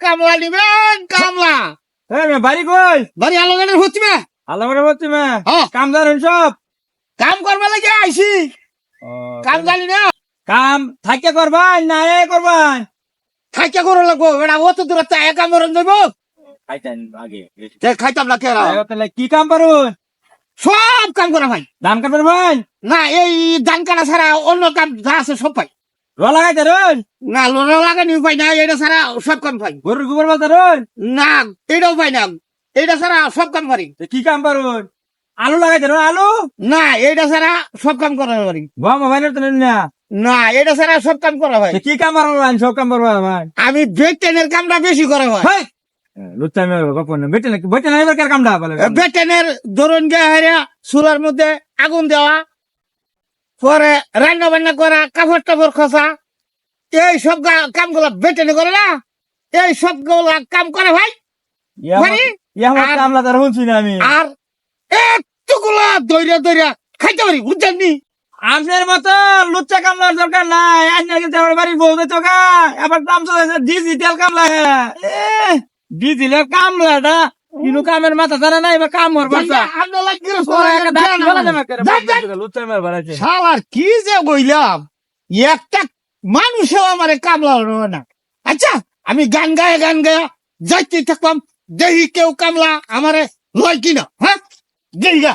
কামলা নিবেন কামলা বাড়ি কই বাড়ি আলোগানের হচ্ছি মে আল্লাহ বলছি মা হ্যাঁ। কাম জানেন সব কাম করবা লাগে আইছি কাম জানি না কাম থাকে করবান না এ করবান খাইতে করে লাগবো বেটা অত দূর একা মরণ দেবো খাইতেন আগে খাইতাম না কেন তাহলে কি কাম পারুন সব কাম করা ভাই ধান কাটবেন ভাই না এই ধান কাটা ছাড়া অন্য কাম যা আছে সব পাই র লাগাইতে রুন না লোনা লাগানি পাই না এটা ছাড়া সব কাম পাই গরুর গোবর বলতে রুন না এটাও পাই না এটা ছাড়া সব কাম পারি কি কাম পারুন আলু লাগাইতে রুন আলু না এটা ছাড়া সব কাম করা পারি গম ভাই তো না না এটা ছাড়া সব কাম করা ভাই কি কাম পারবেন সব কাম পারবেন ভাই আমি বেটেনের কামটা বেশি করা হয় লুচ্চা মেয়ে গোপন বেটে বেটে নাই এবার কামটা বলে বেটেনের ধরুন গে হারিয়া চুলার মধ্যে আগুন দেওয়া পরে রান্না বান্না করা কাপড় টাপড় খসা এই সব কামগুলা বেটেনে করে না এই সবগুলা কাম করে ভাই আর- কামলা তার শুনছি না আমি আর এতগুলা দৈরা দৈরা খাইতে পারি বুঝছেন নি আপনার মতো লুচ্চা কামলার দরকার নাই আজকে কিন্তু আমার বাড়ির বউ তো গা এবার দাম চলেছে ডিজিটাল কামলা ডিজিটাল কামলাটা কিন্তু কামের মাথা জানা নাই এবার কাম হওয়ার বাচ্চা লুচ্চা মেয়ের বাড়াইছে শালার কি যে বইলাম একটা মানুষও আমারে কামলা না আচ্ছা আমি গান গায়ে যাইতে থাকলাম দেখি কেউ কামলা আমারে লয় কিনা হ্যাঁ দেখি গা